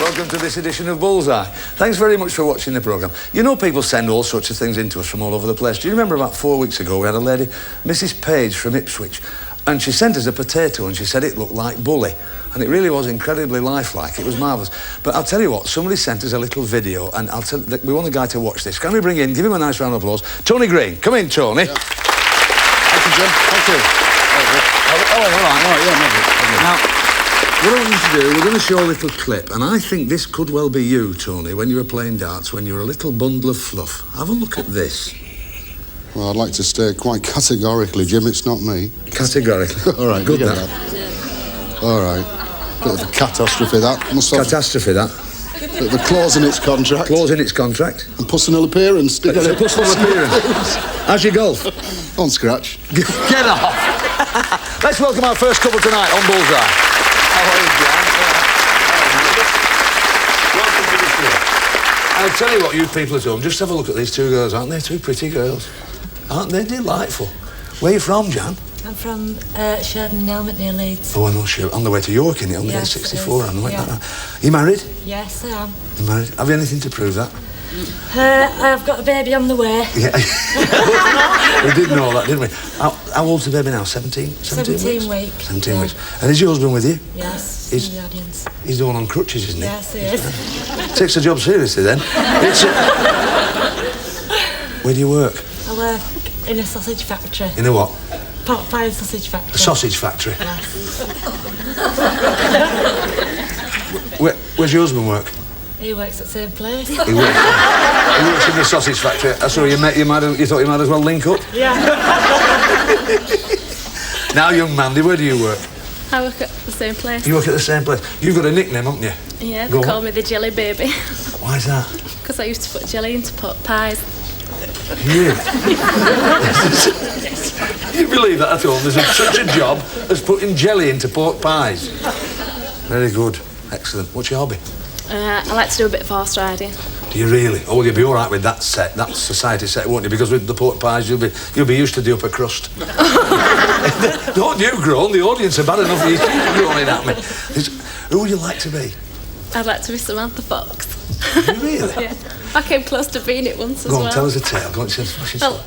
welcome to this edition of Bullseye. Thanks very much for watching the programme. You know, people send all sorts of things into us from all over the place. Do you remember about 4 weeks ago we had a lady, Mrs Page from Ipswich, and she sent us a potato and she said it looked like bully. And it really was incredibly lifelike. It was marvellous. But I'll tell you what, somebody sent us a little video, and we want a guy to watch this. Can we bring in, give him a nice round of applause, Tony Green. Come in, Tony. Yeah. Thank you, Jim. Thank you. All right, yeah, now, what I want you to do, we're going to show a little clip, and I think this could well be you, Tony, when you were playing darts, when you were a little bundle of fluff. Have a look at this. Well, I'd like to state quite categorically, Jim, it's not me. Categorically. All right, good that. All right. Bit of a catastrophe, that. Catastrophe, that. Bit of a clause in its contract. Clause in its contract. And personal appearance. It's a personal appearance. How's your golf? On scratch. Get off. Let's welcome our first couple tonight on Bullseye. How are you, Jan? Welcome to the show. I'll tell you what, you people at home, just have a look at these two girls, aren't they? Two pretty girls. Aren't they delightful? Where are you from, Jan? I'm from Sheridan Helmet near Leeds. Oh, I know, sure. On the way to York, innit? On the Yes, 64, it is. on the way. Yeah. You married? Yes, I am. You married? Have you anything to prove that? I've got a baby on the way. Yeah. We did know that, didn't we? How old's the baby now? 17? 17 weeks. 17 yeah. weeks. And is your husband with you? Yes, He's- in the audience. He's the one on crutches, isn't he? Yes, he is. Takes the job seriously, then. Where do you work? I work in a sausage factory. In a what? Pot pie and sausage factory. A sausage factory. Yes. Where's your husband work? He works at the same place. He works in the sausage factory. So you thought you might as well link up? Yeah. Now, young Mandy, where do you work? I work at the same place. You work at the same place. You've got a nickname, haven't you? Yeah, Go they call on. me the jelly baby. Why is that? Because I used to put jelly into pot pies. Really? You believe that at home? There's such a job as putting jelly into pork pies. Very good. Excellent. What's your hobby? I like to do a bit of horse riding. Do you really? Oh, well, you'll be all right with that set, that society set, won't you? Because with the pork pies, you'll be used to the upper crust. Don't you groan? The audience are bad enough. You're groaning at me. Who would you like to be? I'd like to be Samantha Fox. Do you really? Yeah. I came close to being it once as Go on, well. tell us a tale. Go on, tell us. Well,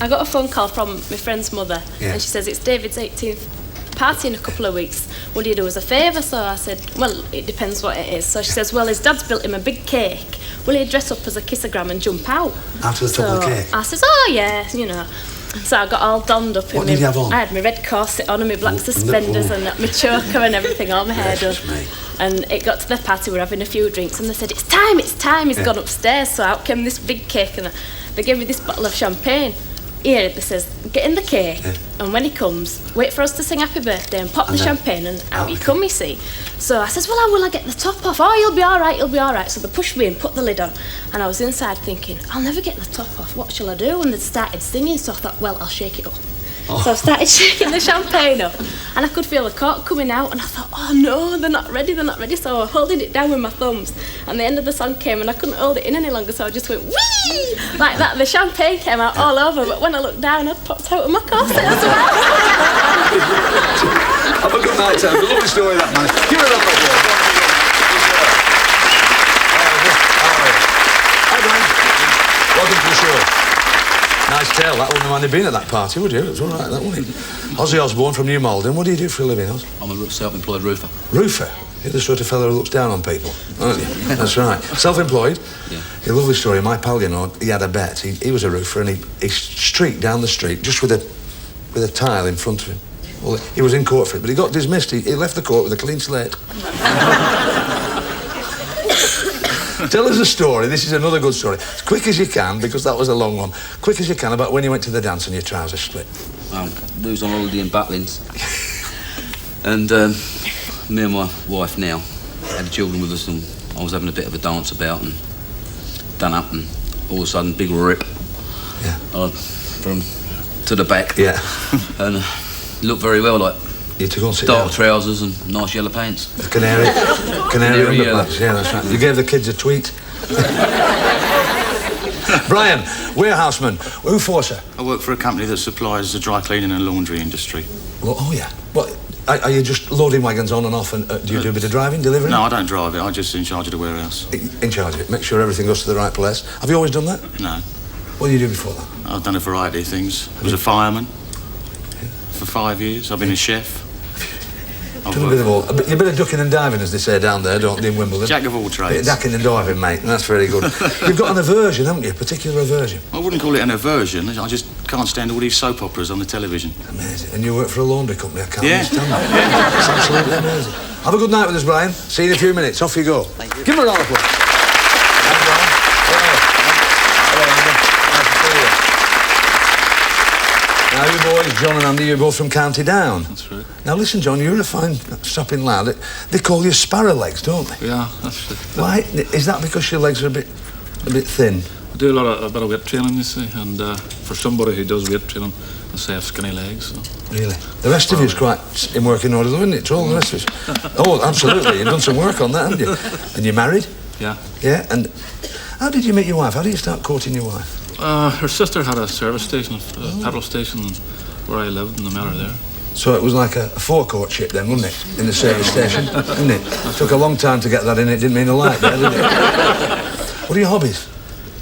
I got a phone call from my friend's mother, Yeah. and she says it's David's 18th party in a couple of weeks. Would you do us a favour? So I said, well, it depends what it is. So she says, well, his dad's built him a big cake. Will he dress up as a kissogram and jump out? Out of the top of the cake? I says, oh yeah, you know. So I got all donned up. What did you have on? I had my red corset on and my black suspenders and my choker and everything, all my hair done. And it got to the party, we were having a few drinks, and they said, it's time, he's gone upstairs. So out came this big cake, and they gave me this bottle of champagne. Here, they says, get in the cake, and when he comes, wait for us to sing happy birthday and pop the champagne, and out you come, you see. So I says, well, how will I get the top off? Oh, you'll be all right. So they pushed me and put the lid on, and I was inside thinking, I'll never get the top off, what shall I do? And they started singing, so I thought, well, I'll shake it up. Oh. So I started shaking the champagne up, and I could feel the cork coming out, and I thought, oh no, they're not ready. So I was holding it down with my thumbs, and the end of the song came, and I couldn't hold it in any longer, so I just went, whee! Like that. The champagne came out all over, but when I looked down, I'd popped out of my corset as well. Have a good night, Sam. Lovely story, that man. Give it up, my boy. Hi, Brian. Welcome to the show. Nice tale. That wouldn't have minded being at that party, would you? It was all right, that, wasn't it? Ozzy Osbourne from New Malden. What do you do for a living, Oz? I'm a self-employed roofer. Roofer? You're the sort of fellow who looks down on people, aren't you? That's right. Self-employed? Yeah. A lovely story. My pal, you know, he had a bet. He was a roofer, and he streaked down the street just with a tile in front of him. Well, he was in court for it, but he got dismissed. He left the court with a clean slate. Tell us a story. This is another good story. As quick as you can, because that was a long one. Quick as you can about when you went to the dance and your trousers split. We was on holiday in Butlins. And me and my wife now had children with us, and I was having a bit of a dance about and done up, and all of a sudden, big rip. Yeah. From to the back. Yeah. And looked very well, like You to go and sit dark down. trousers and nice yellow pants. Canary Canary yellow. underpants. Yeah, that's right. You gave the kids a tweet. Brian, warehouseman. Who for, sir? I work for a company that supplies the dry cleaning and laundry industry. Well, oh, yeah. What, Are you just loading wagons on and off, and do you do a bit of driving, delivering? No, I don't drive it. I'm just in charge of the warehouse. In charge of it. Make sure everything goes to the right place. Have you always done that? No. What did you do before that? I've done a variety of things. I was a fireman for 5 years. I've been a chef. Done a bit of all. A bit of ducking and diving, as they say down there, don't they, in Wimbledon? Jack of all Bit trades. of ducking and diving, mate, and that's very good. You've got an aversion, haven't you? A particular aversion. I wouldn't call it an aversion. I just can't stand all these soap operas on the television. Amazing. And you work for a laundry company, I can't Yeah. understand that. It's absolutely amazing. Have a good night with us, Brian. See you in a few minutes. Off you go. Thank you. Give him a round of applause. Thanks, Brian. Hello, Andy. Nice to see you. Now, you boys, John and Andy, you're both from County Down. That's right. Now, listen, John, you're a fine, strapping lad. They call you sparrow legs, don't they? Yeah, that's it. Why? Is that because your legs are a bit thin? I do a bit of weight training, you see, and for somebody who does weight training, I say I have skinny legs. So. Really? The rest of you's quite in working order, though, isn't it? It's all the rest of us. Oh, absolutely. You've done some work on that, haven't you? And you're married? Yeah. Yeah, and how did you meet your wife? How did you start courting your wife? Her sister had a service station, a petrol station, where I lived, and I met her there. So it was like a forecourtship then, wasn't it? In the service station, didn't it? Took a long time to get that in. It didn't mean a light there, did it? What are your hobbies?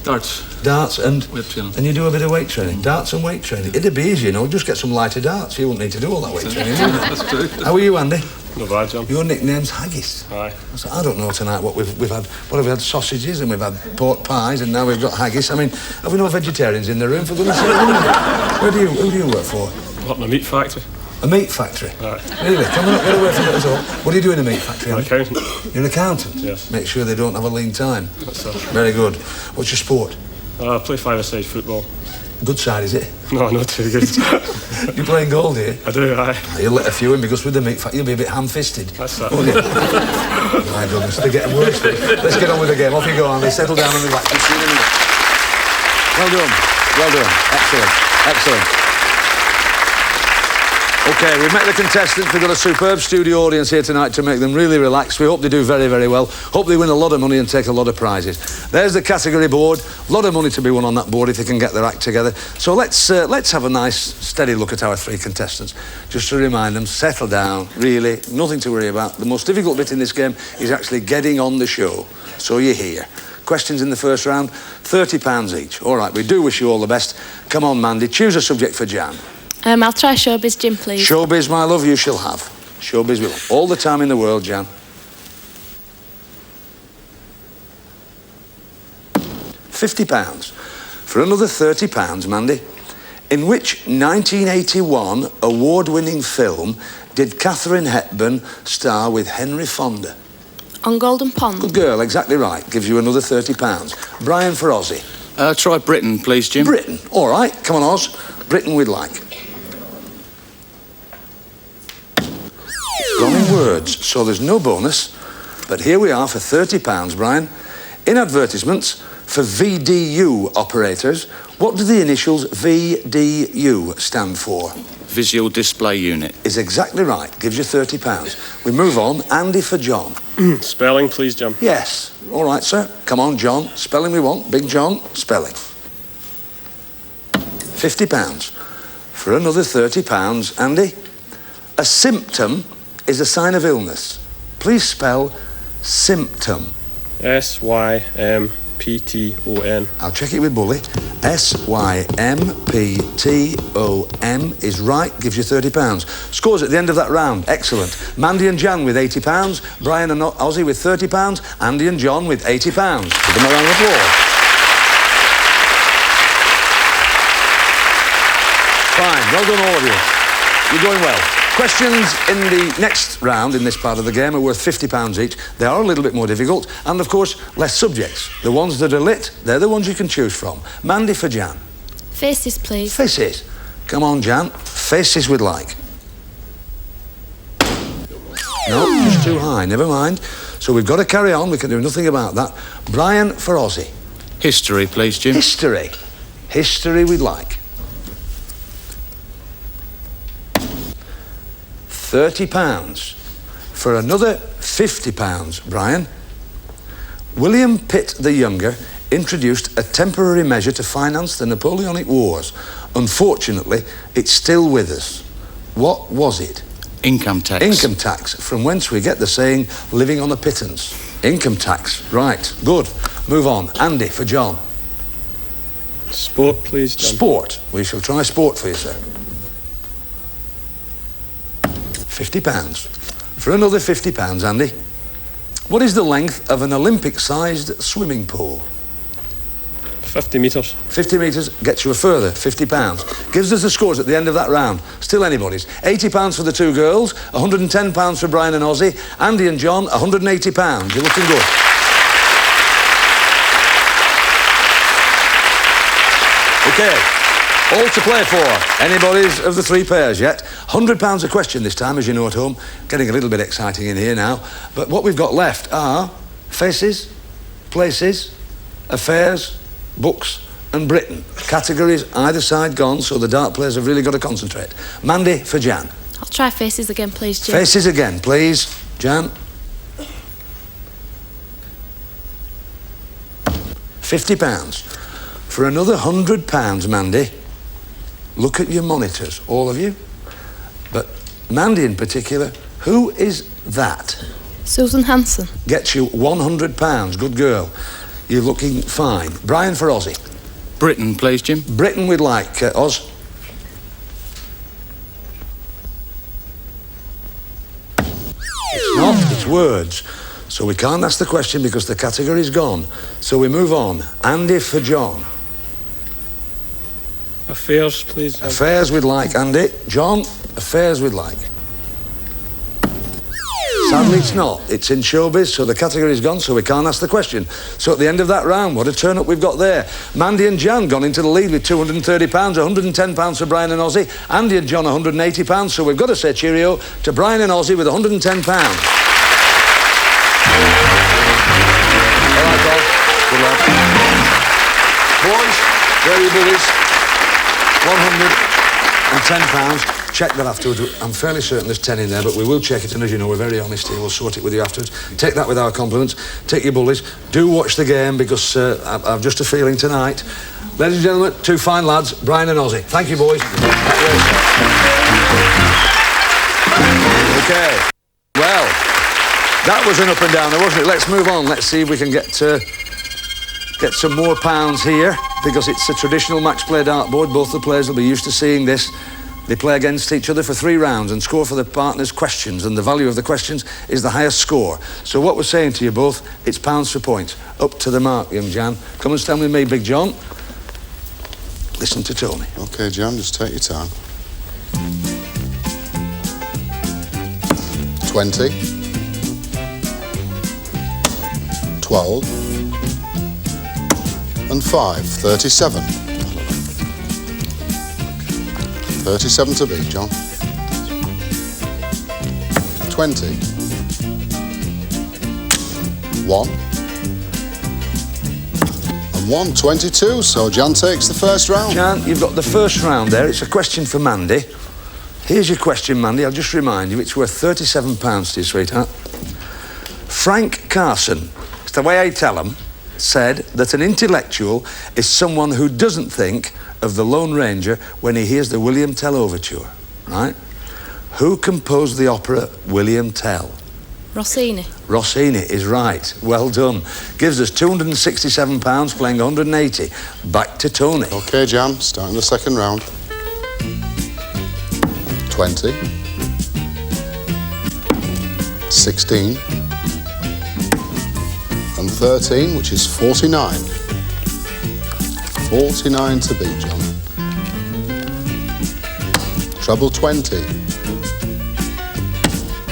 Darts. Darts and... Weight training. And you do a bit of weight training? Darts and weight training. It'd be easy, you know, just get some lighter darts. You wouldn't need to do all that weight training, would you? That's true. How are you, Andy? Not bad, John. Your nickname's Haggis. Aye. I don't know tonight what we've had. What have we had? Sausages and we've had pork pies and now we've got haggis. I mean, have we no vegetarians in the room, for goodness sake? Who do you work for? Up in a meat factory. A meat factory? Aye. Really? Come on, get away from it at all. What do you do in a meat factory? An Andy? accountant. You're an accountant? Yes. Make sure they don't have a lean time. That's it. Very good. What's your sport? I play five-a-side football. Good side, is it? No, not too good. You're playing goal, here. I do, aye. You'll let a few in because with the meat factory you'll be a bit ham-fisted. That's it. Won't you? My goodness, they're getting worse. Let's get on with the game. Off you go, Andy. Settle down and relax. We'll see you in a minute. Well done. Well done. Excellent. Excellent. OK, we've met the contestants. We've got a superb studio audience here tonight to make them really relax. We hope they do very, very well. Hope they win a lot of money and take a lot of prizes. There's the category board. A lot of money to be won on that board if they can get their act together. So let's have a nice, steady look at our three contestants. Just to remind them, settle down, really, nothing to worry about. The most difficult bit in this game is actually getting on the show. So you're here. Questions in the first round, £30 each. All right, we do wish you all the best. Come on, Mandy, choose a subject for Jan. I'll try Showbiz Jim, please. Showbiz, my love, you shall have. Showbiz will. All the time in the world, Jan. £50. For another £30, Mandy. In which 1981 award-winning film did Katharine Hepburn star with Henry Fonda? On Golden Pond. Good girl, exactly right. Gives you another £30. Brian for Aussie. Try Britain, please, Jim. Britain. All right, come on, Oz. Britain we'd like. Gone in words, so there's no bonus. But here we are for £30, Brian. In advertisements for VDU operators, what do the initials VDU stand for? Visual Display Unit. Is exactly right. Gives you £30. We move on. Andy for John. Spelling, please, John. Yes. All right, sir. Come on, John. Spelling we want. Big John. Spelling. £50. For another £30, Andy. A symptom is a sign of illness. Please spell symptom. S-Y-M-P-T-O-N. I'll check it with Bully. S-Y-M-P-T-O-M is right, gives you £30. Scores at the end of that round. Excellent. Mandy and Jan with £80. Brian and Ozzy with £30. Andy and John with £80. Give them a round of applause. Fine. Well done, all of you. You're going well. Questions in the next round, in this part of the game, are worth £50 each. They are a little bit more difficult, and of course, less subjects. The ones that are lit, they're the ones you can choose from. Mandy for Jan. Faces, please. Faces. Come on, Jan. Faces we'd like. No, just too high. Never mind. So we've got to carry on. We can do nothing about that. Brian for Aussie. History, please, Jim. History. History we'd like. £30. For another £50, Brian. William Pitt the Younger introduced a temporary measure to finance the Napoleonic Wars. Unfortunately, it's still with us. What was it? Income tax. Income tax, from whence we get the saying, living on a pittance. Income tax, right, good. Move on. Andy, for John. Sport, please, John. Sport. We shall try sport for you, sir. £50. For another £50, Andy. What is the length of an Olympic-sized swimming pool? 50 metres. 50 metres gets you a further £50. Gives us the scores at the end of that round. Still anybody's. £80 for the two girls, £110 for Brian and Ozzy. Andy and John, £180. You're looking good. Okay, all to play for. Anybody's of the three pairs yet? £100 a question this time, as you know at home. Getting a little bit exciting in here now. But what we've got left are faces, places, affairs, books and Britain. Categories either side gone, so the dart players have really got to concentrate. Mandy for Jan. I'll try faces again, please, Jim. Faces again, please. Jan. £50. For another £100, Mandy, look at your monitors, all of you. But Mandy in particular, who is that? Susan Hanson. Gets you £100. Good girl. You're looking fine. Brian for Ozzy. Britain, please, Jim. Britain we'd like. Oz. It's not, it's words. So we can't ask the question because the category's gone. So we move on. Andy for John. Affairs, please, John. Affairs we'd like, Andy. John, affairs we'd like. Sadly, it's not. It's in showbiz, so the category's gone, so we can't ask the question. So at the end of that round, what a turn-up we've got there. Mandy and Jan gone into the lead with £230, £110 for Brian and Ozzy. Andy and John, £180, so we've got to say cheerio to Brian and Ozzy with £110. All right, Paul. Good luck. Boys, where are your bullies? £110. Check that afterwards. I'm fairly certain there's 10 in there, but we will check it, and as you know, we're very honest here. We'll sort it with you afterwards. Take that with our compliments. Take your bullies. Do watch the game, because I've just a feeling tonight. Ladies and gentlemen, two fine lads, Brian and Ozzy. Thank you, boys. Okay. Well, that was an up and downer, wasn't it? Let's move on. Let's see if we can get some more pounds here, because it's a traditional match play dartboard. Both the players will be used to seeing this. They play against each other for 3 rounds and score for the partner's questions, and the value of the questions is the highest score. So what we're saying to you both, it's pounds for points. Up to the mark, young Jan. Come and stand with me, Big John. Listen to Tony. OK, Jan, just take your time. 20. 12. And 5. 37. 37 to beat, John. 20. 1. And 1, 22, so Jan takes the first round. Jan, you've got the first round there. It's a question for Mandy. Here's your question, Mandy. I'll just remind you, it's worth £37 to you, sweetheart. Frank Carson, it's the way I tell him, said that an intellectual is someone who doesn't think of the Lone Ranger when he hears the William Tell Overture, right? Who composed the opera William Tell? Rossini. Rossini is right. Well done. Gives us £267, playing 180. Back to Tony. OK, Jan, starting the second round. 20. 16. And 13, which is 49. 49 to beat, John. Treble 20.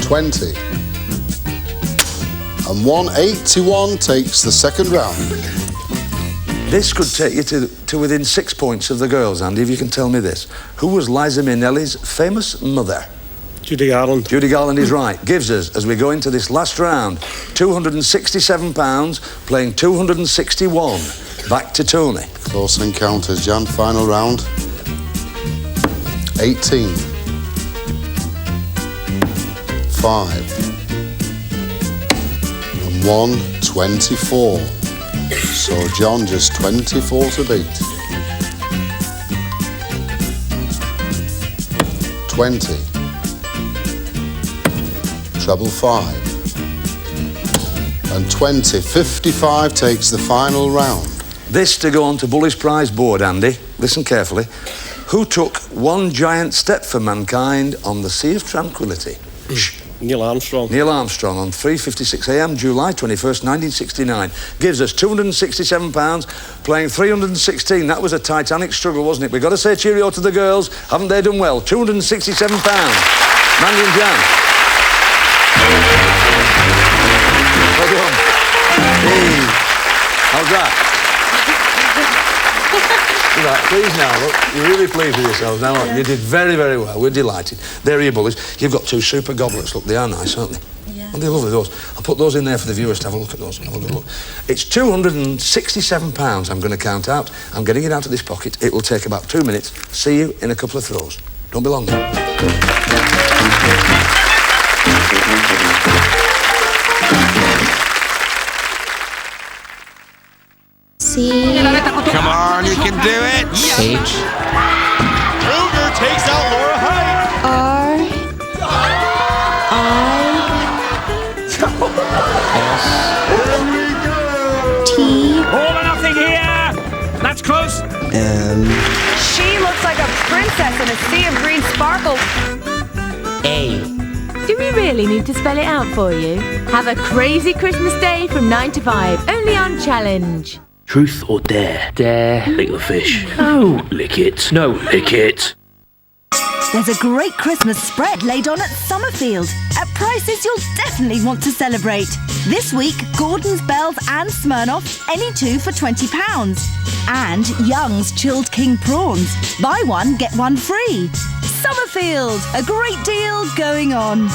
20. And 181 takes the second round. This could take you to within 6 points of the girls, Andy, if you can tell me this. Who was Liza Minnelli's famous mother? Judy Garland. Judy Garland is right. Gives us, as we go into this last round, £267, playing 261. Back to Tony. Close encounters, Jan. Final round. 18. 5. And 1, 24. So John just 24 to beat. 20. treble 5. And 20, 55 takes the final round. This to go on to Bully's prize board, Andy. Listen carefully. Who took one giant step for mankind on the Sea of Tranquility? Neil Armstrong. Neil Armstrong on 3:56 a.m. July 21st, 1969. Gives us £267, playing 316. That was a titanic struggle, wasn't it? We've got to say cheerio to the girls. Haven't they done well? £267. Mandy and Jan. Well done. Hey. How's that? Right, please now, look, you're really pleased with yourselves now, aren't you? You did very, very well. We're delighted. There are your bullies. You've got 2 super goblets. Look, they are nice, aren't they? Yeah. Aren't they lovely, those? I'll put those in there for the viewers to have a look at those. Have a good look. It's £267 I'm going to count out. I'm getting it out of this pocket. It will take about 2 minutes. See you in a couple of throws. Don't be long now. Come on, you can do it! H. Kruger takes out Laura Height! T. All or nothing here! That's close! She looks like a princess in a sea of green sparkles. A. Do we really need to spell it out for you? Have a crazy Christmas day from 9 to 5, only on Challenge. Truth or dare? Dare. Lick the fish. No, lick it. No, lick it. There's a great Christmas spread laid on at Summerfield at prices you'll definitely want to celebrate. This week, Gordon's, Bells and Smirnoff, any 2 for £20. And Young's Chilled King Prawns. Buy one, get one free. Summerfield, a great deal going on.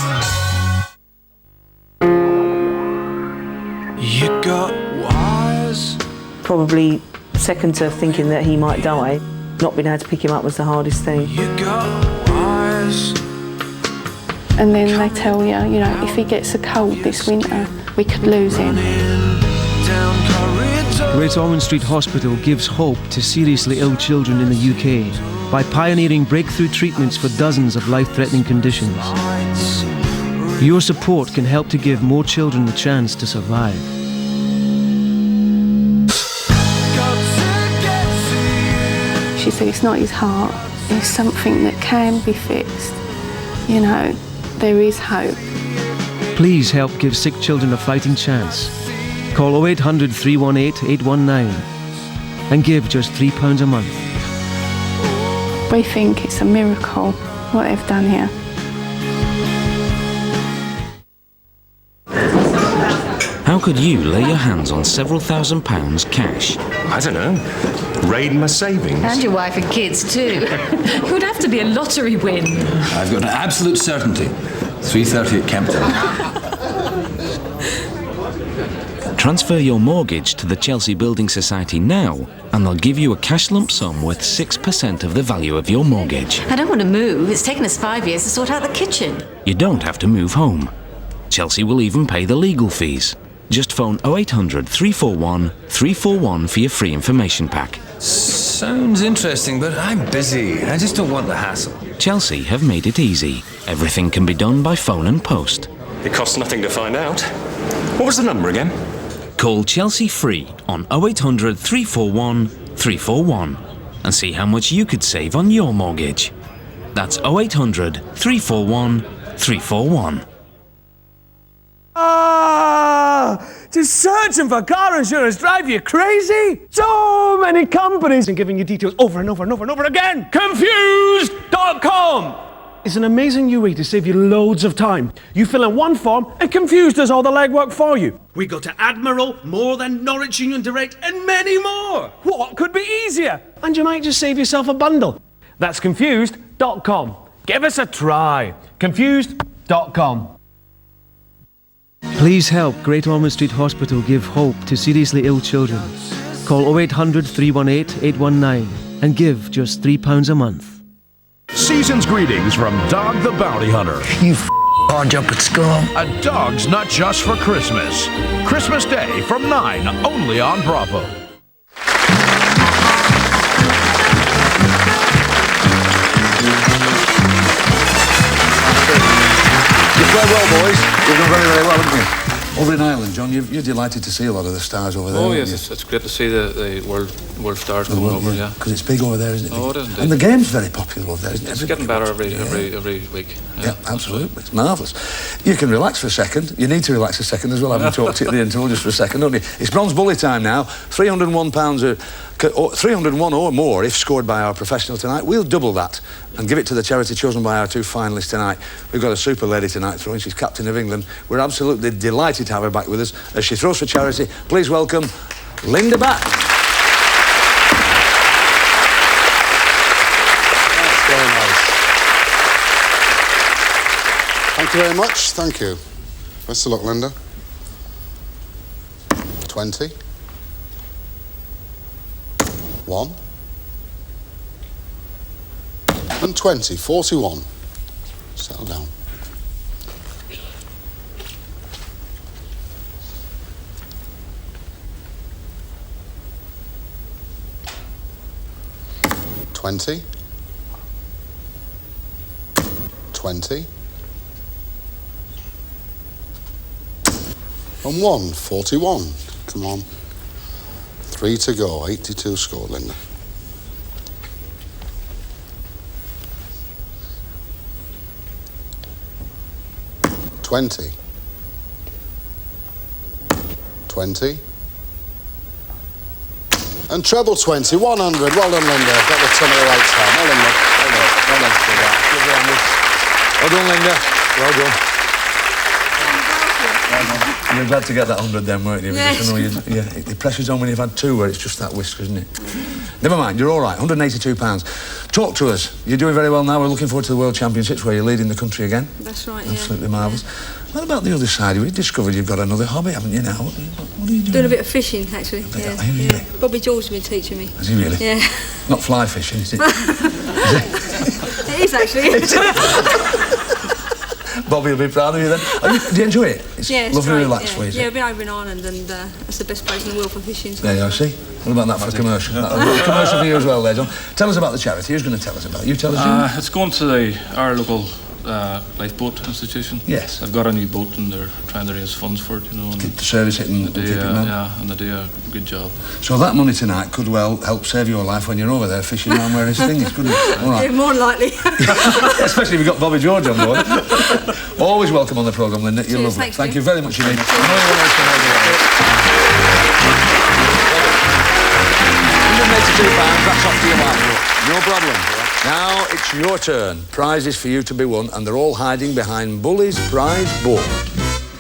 You got wires. Probably second to thinking that he might die. Not being able to pick him up was the hardest thing. You got wires. And then they tell you, you know, if he gets a cold this winter, we could lose him. Great Ormond Street Hospital gives hope to seriously ill children in the UK by pioneering breakthrough treatments for dozens of life-threatening conditions. Your support can help to give more children the chance to survive. She said it's not his heart, it's something that can be fixed. You know, there is hope. Please help give sick children a fighting chance. Call 0800 318 819 and give just £3 a month. We think it's a miracle what they've done here. How could you lay your hands on several £1,000s cash? I don't know. Raid my savings. And your wife and kids too. It would have to be a lottery win. I've got an absolute certainty. 3:30 at Kempton. Transfer your mortgage to the Chelsea Building Society now, and they'll give you a cash lump sum worth 6% of the value of your mortgage. I don't want to move. It's taken us 5 years to sort out the kitchen. You don't have to move home. Chelsea will even pay the legal fees. Just phone 0800 341 341 for your free information pack. Sounds interesting, but I'm busy. I just don't want the hassle. Chelsea have made it easy. Everything can be done by phone and post. It costs nothing to find out. What was the number again? Call Chelsea free on 0800 341 341 and see how much you could save on your mortgage. That's 0800 341 341. Does searching for car insurance drive you crazy? So many companies and giving you details over and over and over and over again. Confused.com is an amazing new way to save you loads of time. You fill in one form and Confused does all the legwork for you. We go to Admiral, More Than, Norwich Union Direct and many more. What could be easier? And you might just save yourself a bundle. That's Confused.com. Give us a try. Confused.com. Please help Great Ormond Street Hospital give hope to seriously ill children. Call 0800 318 819 and give just £3 a month. Season's greetings from Dog the Bounty Hunter. You hard jump at school. A dog's not just for Christmas. Christmas Day from 9, only on Bravo. You play well, boys. You've done very, very well, haven't you? Over in Ireland, John, you're delighted to see a lot of the stars over there. Oh yes, it's great to see the world stars coming over. Yeah, because it's big over there, isn't it? Oh, it is indeed. And the game's very popular over there, isn't it? It's getting better every week. Yeah, absolutely. It's marvellous. You can relax for a second. You need to relax a second as well. I haven't talked to you at the interval just for a second, don't you? It's Bronze Bully time now. £301 or more if scored by our professional tonight. We'll double that and give it to the charity chosen by our two finalists tonight. We've got a super lady tonight throwing. She's captain of England. We're absolutely delighted to have her back with us as she throws for charity. Please welcome Linda Batten. That's very nice. Thank you very much. Thank you. Best of luck, Linda. 20. 1. And 20. 41. Settle down. 20. 20. And 1. 41. Come on. 3 to go. 82 scored, Linda. 20. 20. And treble 20, 100. Well done, Linda. Got the ton of the right time. Well done, Linda. Well done. Well done for that. Well done, Linda. Well done. You're glad to get that 100 then, weren't you? Yes. Because, you know, the pressure's on when you've had 2 where it's just that whisk, isn't it? Never mind, you're all right. £182. Talk to us. You're doing very well now. We're looking forward to the World Championships where you're leading the country again. That's right, Absolutely marvellous. What about the other side? We've discovered you've got another hobby, haven't you now? What are you doing? Doing a bit of fishing, actually. Really? Bobby George's been teaching me. Has he really? Yeah. Not fly fishing, is it? It is, actually. Bobby will be proud of you then. Do you enjoy it? It's yeah, it's lovely great, and relaxed for you, is Yeah, it? I've been over in Ireland and it's the best place in the world for fishing. So There you go, see? What about that for a commercial? A commercial for you as well there, John. Tell us about the charity. Who's going to tell us about it? You tell us, John? It's going to our local lifeboat institution. Yes. They've got a new boat and they're trying to raise funds for it, you know. And to service it and keep it now? Yeah, and they do a good job. So that money tonight could well help save your life when you're over there fishing around where his thing is, couldn't it? All right. Yeah, more than likely. Especially if you've got Bobby George on board. Always welcome on the programme, Linda. You're lovely. Thanks, Thank you very much indeed. £182, that's off to your wife. No problem. Now it's your turn. Prizes for you to be won, and they're all hiding behind Bully's prize board.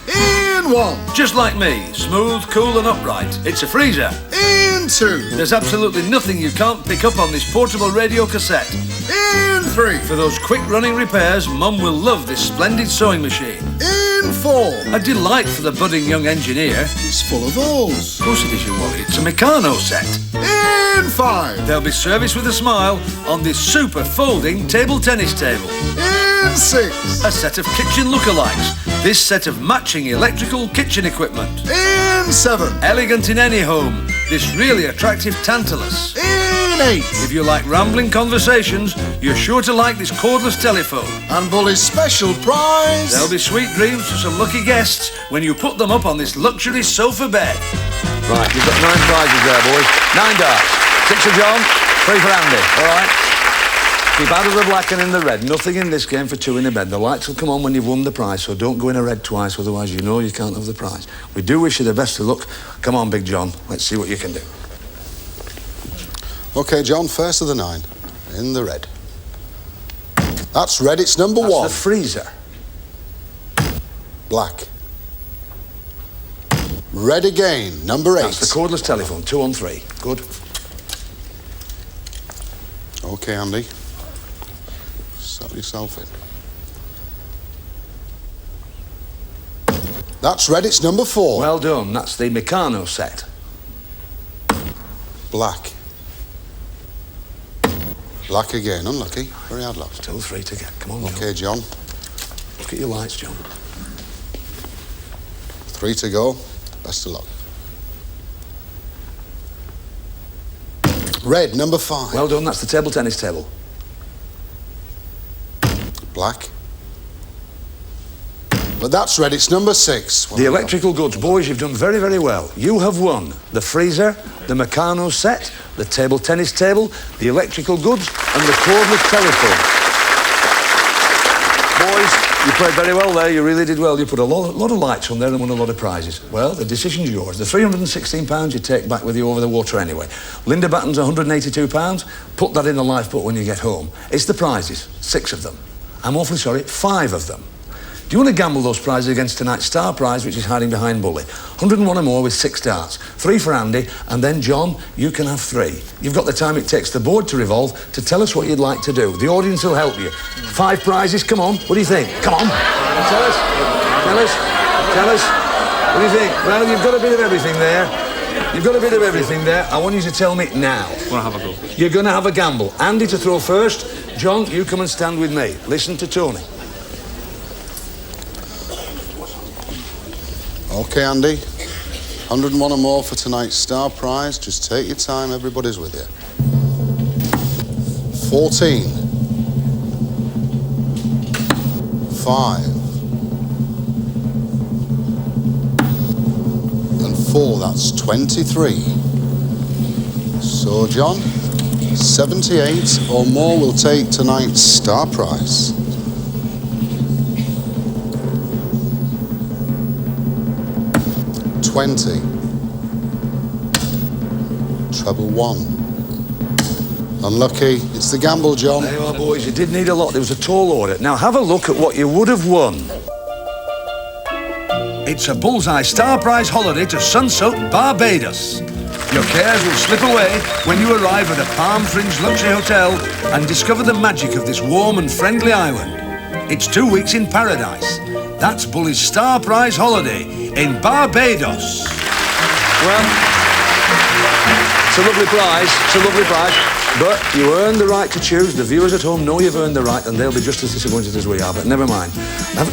In 1. Just like me, smooth, cool and upright. It's a freezer. In 2. There's absolutely nothing you can't pick up on this portable radio cassette. In 3. For those quick running repairs, Mum will love this splendid sewing machine. In 4. A delight for the budding young engineer. It's full of holes. Of course it is, you Wally. It's a Meccano set. In 5. There'll be service with a smile on this super folding table tennis table. In 6. A set of kitchen lookalikes. This set of matching electrical kitchen equipment. In 7. Elegant in any home. This really attractive Tantalus. In 8. If you like rambling conversations, you're sure to like this cordless telephone. And Bully's special prize. There'll be sweet dreams for some lucky guests when you put them up on this luxury sofa bed. Right, you've got 9 prizes there, boys. 9 darts. 6 for John, 3 for Andy. All right? Keep out of the black and in the red. Nothing in this game for 2 in the bed. The lights will come on when you've won the prize, so don't go in a red twice, otherwise you know you can't have the prize. We do wish you the best of luck. Come on, Big John. Let's see what you can do. OK, John, first of the 9. In the red. That's red, it's number 1. That's the freezer. Black. Red again, number 8. That's the cordless telephone, 2 on 3. Good. OK, Andy. Settle yourself in. That's red, it's number 4. Well done. That's the Meccano set. Black. Black again, unlucky. Very hard luck. Still 3 to get. Come on, OK, John. Look at your lights, John. 3 to go. Best of luck. Red, number 5. Well done. That's the table tennis table. Black. But that's red. It's number 6. The electrical goods. Boys, you've done very, very well. You have won the freezer, the Meccano set, the table tennis table, the electrical goods, and the cordless telephone. Boys, you played very well there. You really did well. You put a lot of lights on there and won a lot of prizes. Well, the decision's yours. The £316 you take back with you over the water anyway. Linda Batten's £182. Put that in the lifeboat when you get home. It's the prizes. 6 of them. I'm awfully sorry, 5 of them. Do you want to gamble those prizes against tonight's star prize, which is hiding behind Bully? 101 or more with 6 darts. 3 for Andy, and then, John, you can have 3. You've got the time it takes the board to revolve to tell us what you'd like to do. The audience will help you. 5 prizes, come on. What do you think? Come on. Tell us. Tell us. Tell us. What do you think? Well, you've got a bit of everything there. You've got a bit of everything there. I want you to tell me now. I'm gonna have a go. You're going to have a gamble. Andy to throw first. John, you come and stand with me. Listen to Tony. OK, Andy. 101 or more for tonight's star prize. Just take your time. Everybody's with you. 14. 5. And 4. That's 23. So, John, 78 or more will take tonight's star prize. 20. Treble 1. Unlucky. It's the gamble, John. There you are, boys. You did need a lot. There was a tall order. Now have a look at what you would have won. It's a Bullseye Star Prize holiday to sun-soaked Barbados. Your cares will slip away when you arrive at a palm-fringed luxury hotel and discover the magic of this warm and friendly island. It's 2 weeks in paradise. That's Bully's Star Prize holiday in Barbados. Well, it's a lovely prize. It's a lovely prize. But you earned the right to choose. The viewers at home know you've earned the right, and they'll be just as disappointed as we are. But never mind.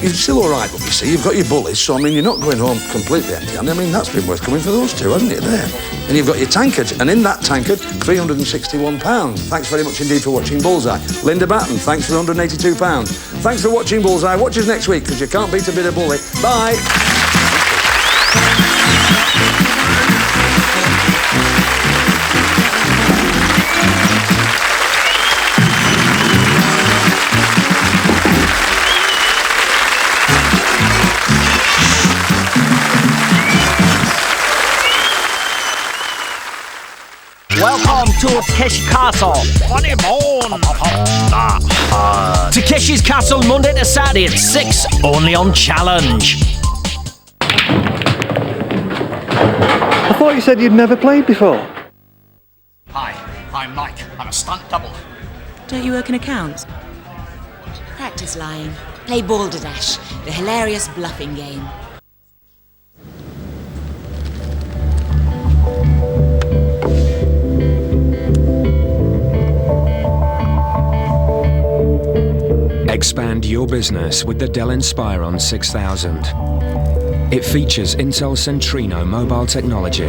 You're still all right, but you see, you've got your bullies, so I mean, you're not going home completely empty. And I mean, that's been worth coming for those 2, hasn't it? There. And you've got your tankard, and in that tankard, £361. Thanks very much indeed for watching Bullseye. Linda Batten, thanks for £182. Thanks for watching Bullseye. Watch us next week, because you can't beat a bit of bully. Bye. Welcome to Tish Castle. Takeshi's Castle, Monday to Saturday at 6, only on Challenge. I thought you said you'd never played before. Hi, I'm Mike. I'm a stunt double. Don't you work in accounts? Practice lying. Play Balderdash, the hilarious bluffing game. Expand your business with the Dell Inspiron 6000. It features Intel Centrino mobile technology.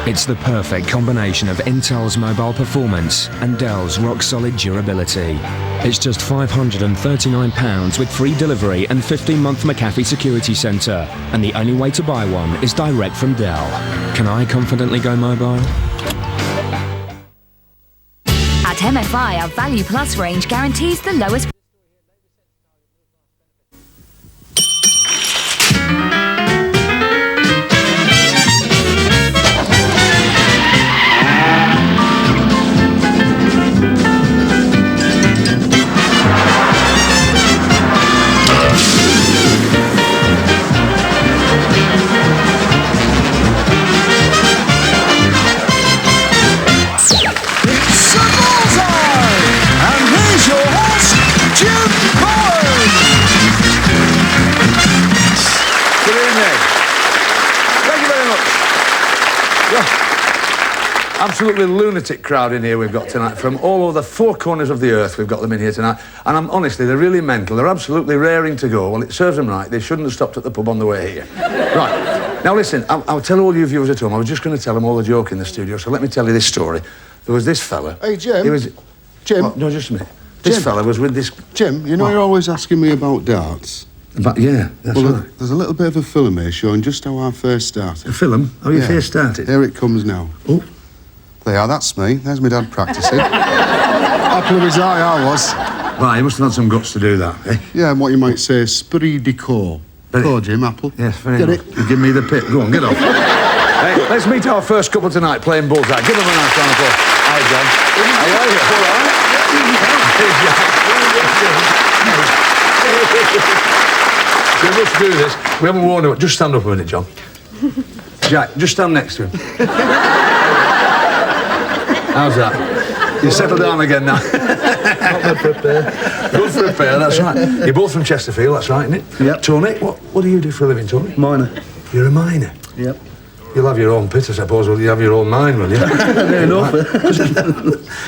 It's the perfect combination of Intel's mobile performance and Dell's rock-solid durability. It's just £539 with free delivery and 15-month McAfee Security Centre. And the only way to buy one is direct from Dell. Can I confidently go mobile? At MFI, our Value Plus range guarantees the lowest. Absolutely lunatic crowd in here we've got tonight from all over the 4 corners of the earth. We've got them in here tonight, and honestly, they're really mental. They're absolutely raring to go. Well, it serves them right. They shouldn't have stopped at the pub on the way here. Right now, listen. I'll tell all you viewers at home. I was just going to tell them all the joke in the studio. So let me tell you this story. There was this fella. Hey, Jim. He was Jim. Oh, no, just a minute. This fella was with this... Jim, you know you're always asking me about darts. But yeah, that's right. There's a little bit of a film here showing just how I first started. A film? How you first started? Here it comes now. Oh. There, that's me. There's my dad practising. Apple of his eye, I was. Right, you must have had some guts to do that, eh? Yeah, and what you might say, esprit de corps. Go, Jim, Apple. Yes, very Get good. it? You give me the pip. Go on, get off. Hey, let's meet our first couple tonight playing bullseye. Give them a nice round of applause. Hi, John. How are you? All right? We must do this. We haven't warned him. Just stand up a minute, John. Jack, just stand next to him. How's that? You settle down again now. Good for a pair. Good for a pair, that's right. You're both from Chesterfield, that's right, isn't it? Yep. Tony, what do you do for a living, Tony? Miner. You're a miner? Yep. You'll have your own pit, I suppose, will you have your own mine, will you? Fair enough.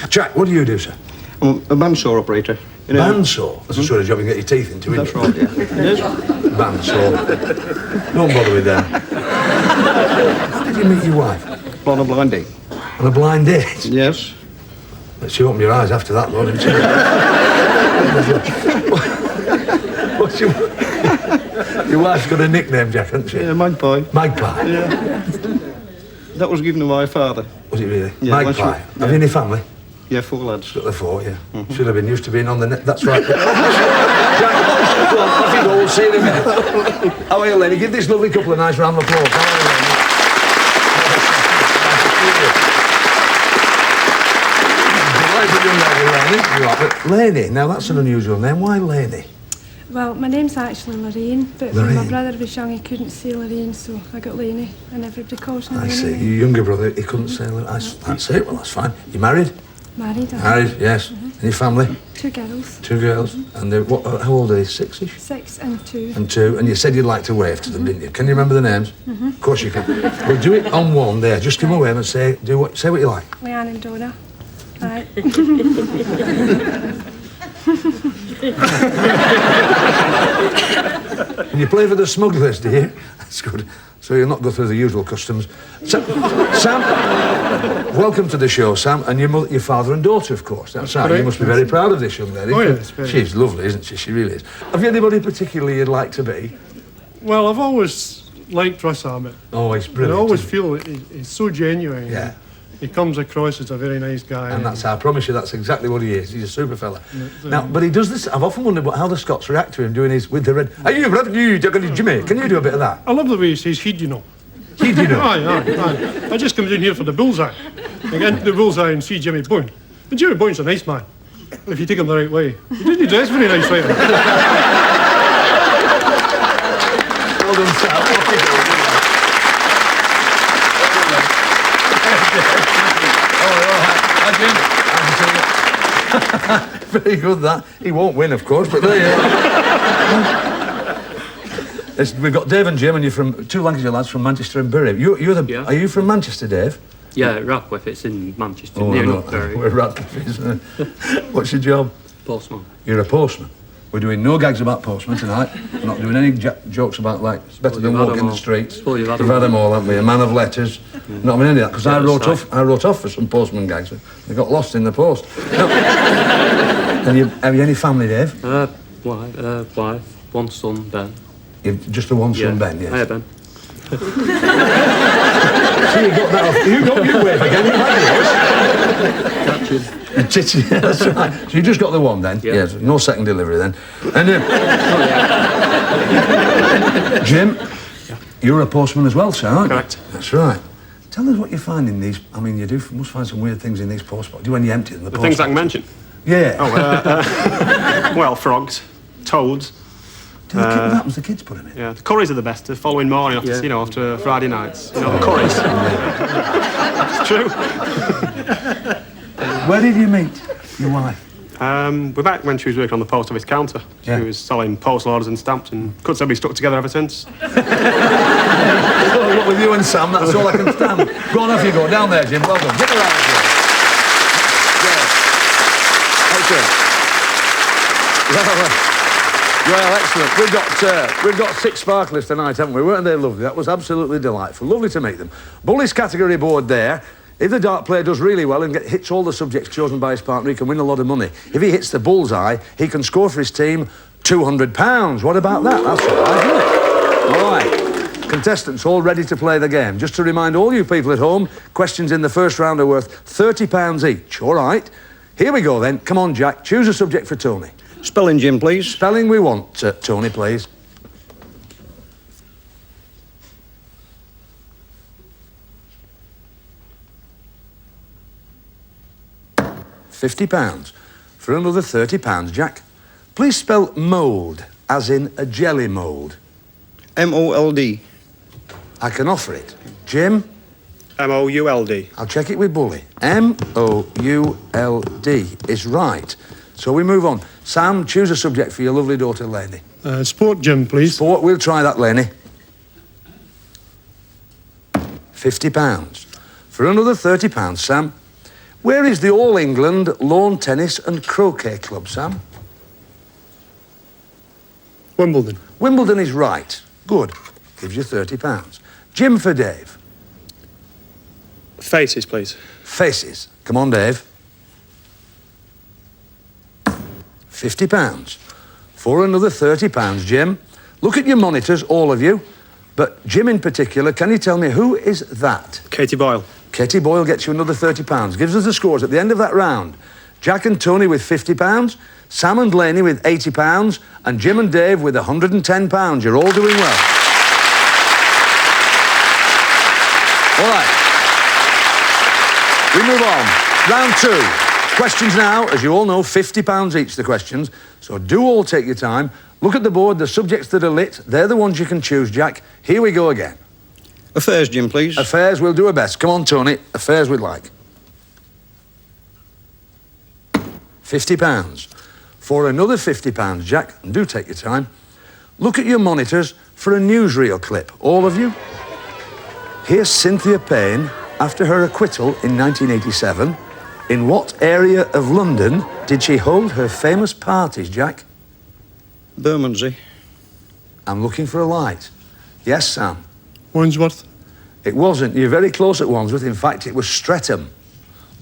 Jack, what do you do, sir? I'm a bandsaw operator. You know, Bandsaw? That's the sort of job you can get your teeth into, isn't That's right, yeah. It is. Bandsaw. Don't bother with that. How did you meet your wife? On a blind date. On a blind date? Yes. She opened your eyes after that, though, didn't she? What's your wife's got a nickname, Jack, hasn't she? Yeah, Magpie. Magpie? Yeah. That was given to my father. Was it really? Yeah, Magpie? Have you any family? Yeah, 4 lads. Got the 4, yeah. Should have been used to being on the net. That's right. Jack, go on, off you go. We'll see you in a minute. How are you, Lenny? Give this lovely couple a nice round of applause. How are you, Lenny? Delighted young lady, Lenny. You are. But Lenny, now that's an unusual name. Why Lenny? Well, my name's actually Lorraine, but when my Lorraine. brother was young, he couldn't say Lorraine, so I got Lainey, and everybody calls me I Lainey. see. Your younger brother, he couldn't say Lenny. That's it. Well, that's fine. You married? Married, Married, yes. Any family? 2 girls. 2 girls. And they're, how old are they? 6-ish? 6 and 2. And 2. And you said you'd like to wave to them, didn't you? Can you remember the names? Mhm. Of course you can. Well, do it on one there. Just give them a wave and say what you like. Leanne and Donna. Right. And you play for the smugglers, do you? That's good. So you'll not go through the usual customs. Sam, welcome to the show, Sam. And your father and daughter, of course. That's right. You must be very proud of this young lady. Oh, yes, very. She's lovely, isn't she? She really is. Have you anybody particularly you'd like to be? Well, I've always liked Russ Abbott. Oh, he's brilliant. I always isn't feel he's so genuine. Yeah. He comes across as a very nice guy. And that's, I promise you, that's exactly what he is. He's a super fella. Yeah, Now, but he does this. I've often wondered how the Scots react to him doing his with the red. Are you Jimmy? Can you do a bit of that? I love the way he says he'd, you know. He'd, you know. Aye. I just comes in here for the bullseye. I get into the bullseye and see Jimmy Boyne. And Jimmy Boyne's a nice man, if you take him the right way. He didn't dress very nice either. Well done, Sam. Very good, that. He won't win, of course, but there you are. We've got Dave and Jim, and you're from 2 Lancashire lads from Manchester and Bury. Are you from Manchester, Dave? Yeah, Radcliffe, it's in Manchester, Oh, near no. enough Bury. We're Radcliffe, isn't it? What's your job? Postman. You're a postman. We're doing no gags about postmen tonight. We're not doing any jokes about, like, it's better than you've had walking them the all. streets. Well, you've had We've them had them all, haven't we? A man of letters. Not having any of that, because Yeah, I wrote off for some postman gags. They got lost in the post. No. And have you any family, Dave? Wife, 1 son, Ben. You've just a one son, Ben, yes. Hiya, Ben. So you got that off. You got your wave again. You had yours. Yeah, that's right. So you just got the one then? Yeah. Yes. No second delivery then. And Jim, you're a postman as well, sir, aren't you? Correct. That's right. Tell us what you find in these. I mean, must find some weird things in these post boxes. Do when you empty them? The things I can mention? Yeah. Well, frogs, toads. What happens? The kids put them in. Yeah, the curries are the best. The following morning, after after Friday nights, the curries. It's true. Where did you meet your wife? We're back when she was working on the post office counter. Yeah. She was selling postal orders and stamps, and could say we stuck together ever since. What with you and Sam? That's all I can stand. Go on, off you go. Down there, Jim. Well done. Give me a round of applause. Well, excellent. We've got 6 sparklers tonight, haven't we? Weren't they lovely? That was absolutely delightful. Lovely to meet them. Bullies category board there. If the dart player does really well and hits all the subjects chosen by his partner, he can win a lot of money. If he hits the bullseye, he can score for his team £200. What about that? That's all right, isn't it? All right. Contestants all ready to play the game. Just to remind all you people at home, questions in the first round are worth £30 each. All right. Here we go then. Come on, Jack. Choose a subject for Tony. Spelling, Jim, please. Spelling we want, Tony, please. £50. For another £30, Jack. Please spell mould, as in a jelly mould. M-O-L-D. I can offer it. Jim? M-O-U-L-D. I'll check it with Bully. M-O-U-L-D is right. So we move on. Sam, choose a subject for your lovely daughter, Lainey. Sport, Jim, please. Sport, we'll try that, Lainey. £50. For another £30, Sam. Where is the All England Lawn Tennis and Croquet Club, Sam? Wimbledon. Wimbledon is right. Good. Gives you £30. Jim for Dave. Faces, please. Faces. Come on, Dave. £50. For another £30, Jim. Look at your monitors, all of you. But Jim in particular, can you tell me who is that? Katie Boyle. Katie Boyle gets you another £30. Gives us the scores at the end of that round. Jack and Tony with £50, Sam and Lainey with £80, and Jim and Dave with £110. You're all doing well. All right. We move on. Round 2. Questions now, as you all know, £50 each, the questions. So do all take your time. Look at the board, the subjects that are lit. They're the ones you can choose, Jack. Here we go again. Affairs, Jim, please. Affairs, we'll do our best. Come on, Tony. Affairs we'd like. £50. For another £50, Jack, and do take your time, look at your monitors for a newsreel clip. All of you. Here's Cynthia Payne after her acquittal in 1987. In what area of London did she hold her famous parties, Jack? Bermondsey. I'm looking for a light. Yes, Sam? Wandsworth. It wasn't. You're very close at Wandsworth. In fact, it was Streatham.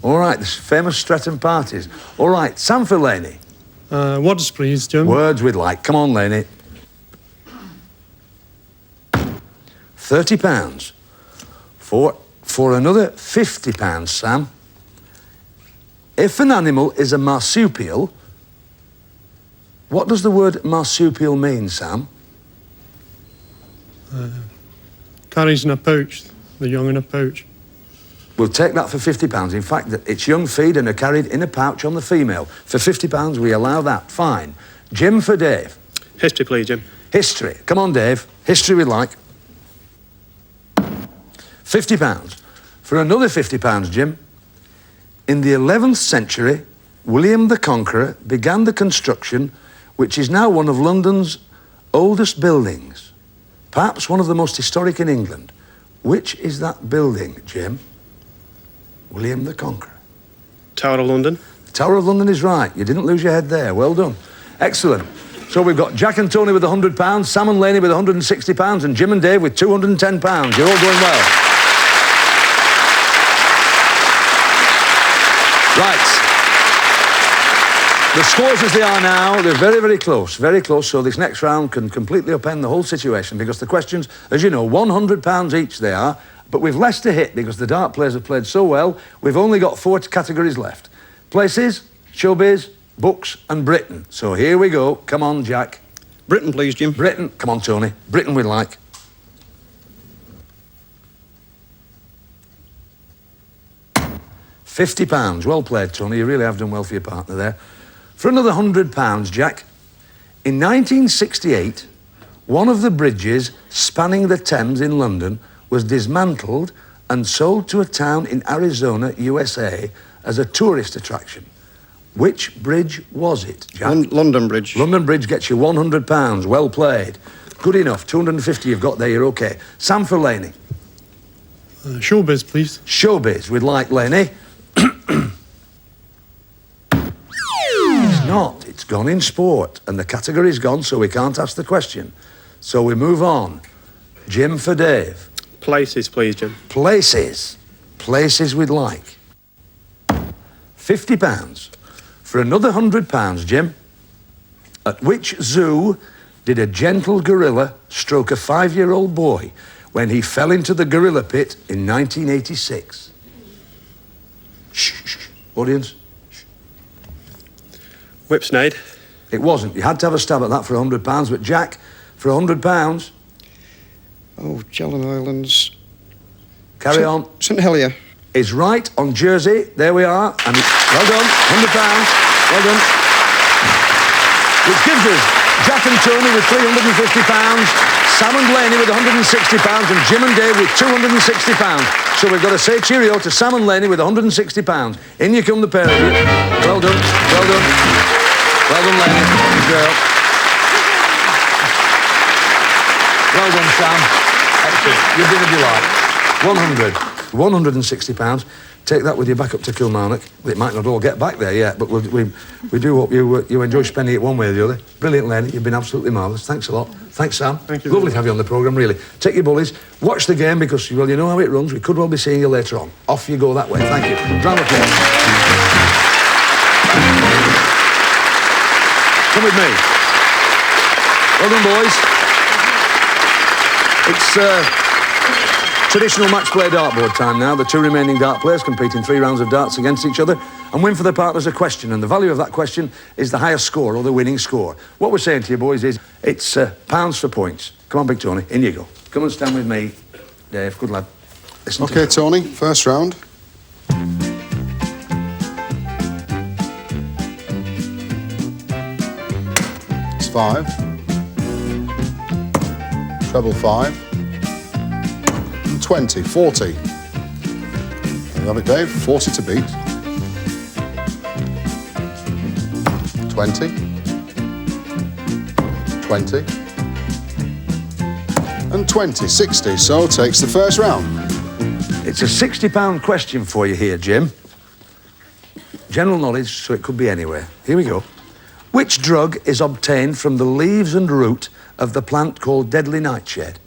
All right, the famous Streatham parties. All right, Sam for Lainey. Words, please, Jim. Words we'd like. Come on, Lainey. £30. For another £50, Sam. If an animal is a marsupial, what does the word marsupial mean, Sam? Carries in a pouch. The young in a pouch. We'll take that for £50. In fact, its young feed and are carried in a pouch on the female. For £50, we allow that. Fine. Jim for Dave. History, please, Jim. History. Come on, Dave. History we'd like. £50. For another £50, Jim. In the 11th century, William the Conqueror began the construction, which is now one of London's oldest buildings. Perhaps one of the most historic in England. Which is that building, Jim? William the Conqueror. Tower of London. The Tower of London is right. You didn't lose your head there. Well done. Excellent. So we've got Jack and Tony with £100, Sam and Lainey with £160, and Jim and Dave with £210. You're all doing well. Right. The scores as they are now, they're very, very close. Very close. So this next round can completely upend the whole situation because the questions, as you know, £100 each they are. But we've less to hit because the dart players have played so well. We've only got 4 categories left. Places, showbiz, books and Britain. So here we go. Come on, Jack. Britain, please, Jim. Britain. Come on, Tony. Britain we'd like. £50. Well played, Tony. You really have done well for your partner there. For another £100, Jack. In 1968, one of the bridges spanning the Thames in London was dismantled and sold to a town in Arizona, USA, as a tourist attraction. Which bridge was it, Jack? London Bridge. London Bridge gets you £100. Well played. Good enough. 250 you've got there. You're OK. Sam for Lainey. Showbiz, please. Showbiz. We'd like Lainey. It's not. It's gone in sport. And the category's gone, so we can't ask the question. So we move on. Jim for Dave. Places, please, Jim. Places. places we'd like. £50. For another £100, Jim. At which zoo did a gentle gorilla stroke a 5-year-old boy when he fell into the gorilla pit in 1986? Shh, shh, shh. Audience? Whipsnade. It wasn't. You had to have a stab at that for £100, but Jack, for £100... Oh, Chellan Islands. Carry on. St Helier. Is right on Jersey. There we are. And well done. £100. Well done. Which gives us Jack and Tony with £350, Sam and Laney with £160, and Jim and Dave with £260. So we've got to say cheerio to Sam and Laney with £160. In you come, the pair of you. Well done. Well done. Well done, Laney. Good girl. Well done, Sam. Excellent. You've been a delight. £160. Take that with you back up to Kilmarnock. It might not all get back there yet, but we do hope you enjoy spending it one way or the other. Brilliant, Lenny. You've been absolutely marvellous. Thanks a lot. Thanks, Sam. Thank you. Lovely to have you on the programme, really. Take your bullies. Watch the game because, well, you know how it runs. We could well be seeing you later on. Off you go that way. Thank you. Round of applause. Come with me. Well done, boys. It's traditional match play dartboard time now. The two remaining dart players compete in 3 rounds of darts against each other and win for their partners a question, and the value of that question is the highest score or the winning score. What we're saying to you, boys, is it's pounds for points. Come on, Big Tony, in you go. Come and stand with me, Dave. Good lad. Listen OK, Tony, first round. It's 5. Treble 5. 20, 40. There you have it, Dave. 40 to beat. 20. 20. And 20, 60. So takes the first round. It's a £60 question for you here, Jim. General knowledge, so it could be anywhere. Here we go. Which drug is obtained from the leaves and root of the plant called deadly nightshade?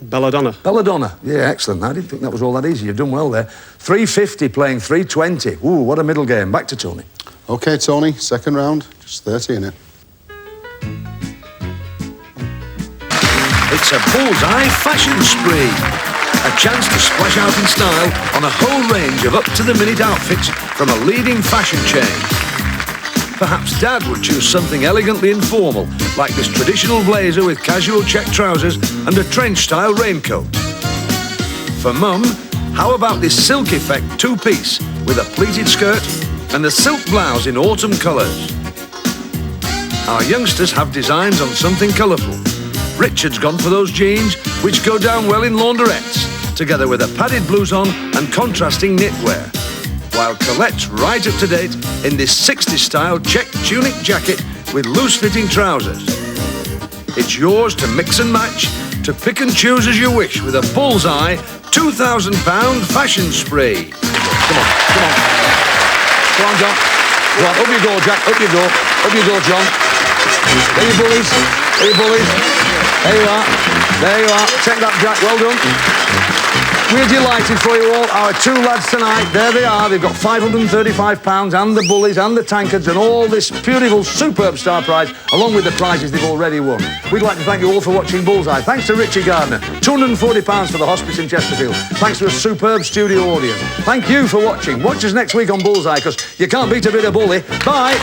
Belladonna. Belladonna. Yeah, excellent. I didn't think that was all that easy. You've done well there. 350 playing 320. Ooh, what a middle game. Back to Tony. OK, Tony, second round. Just 30 in it. It's a bullseye fashion spree. A chance to splash out in style on a whole range of up-to-the-minute outfits from a leading fashion chain. Perhaps Dad would choose something elegantly informal, like this traditional blazer with casual check trousers and a trench-style raincoat. For Mum, how about this silk effect 2-piece with a pleated skirt and a silk blouse in autumn colours? Our youngsters have designs on something colourful. Richard's gone for those jeans, which go down well in launderettes, together with a padded blouson and contrasting knitwear. While Colette's right up to date in this 60s style check tunic jacket with loose-fitting trousers. It's yours to mix and match, to pick and choose as you wish with a bullseye £2,000 fashion spree. Come on, come on. Come on, John. Go on, up you go, Jack, up you go. Up you go, John. There you bullies. There you bullies. There you are. There you are. Take that, Jack. Well done. We're delighted for you all. Our 2 lads tonight, there they are. They've got £535 and the bullies and the tankards and all this beautiful, superb star prize, along with the prizes they've already won. We'd like to thank you all for watching Bullseye. Thanks to Richie Gardner. £240 for the hospice in Chesterfield. Thanks to a superb studio audience. Thank you for watching. Watch us next week on Bullseye, because you can't beat a bit of bully. Bye.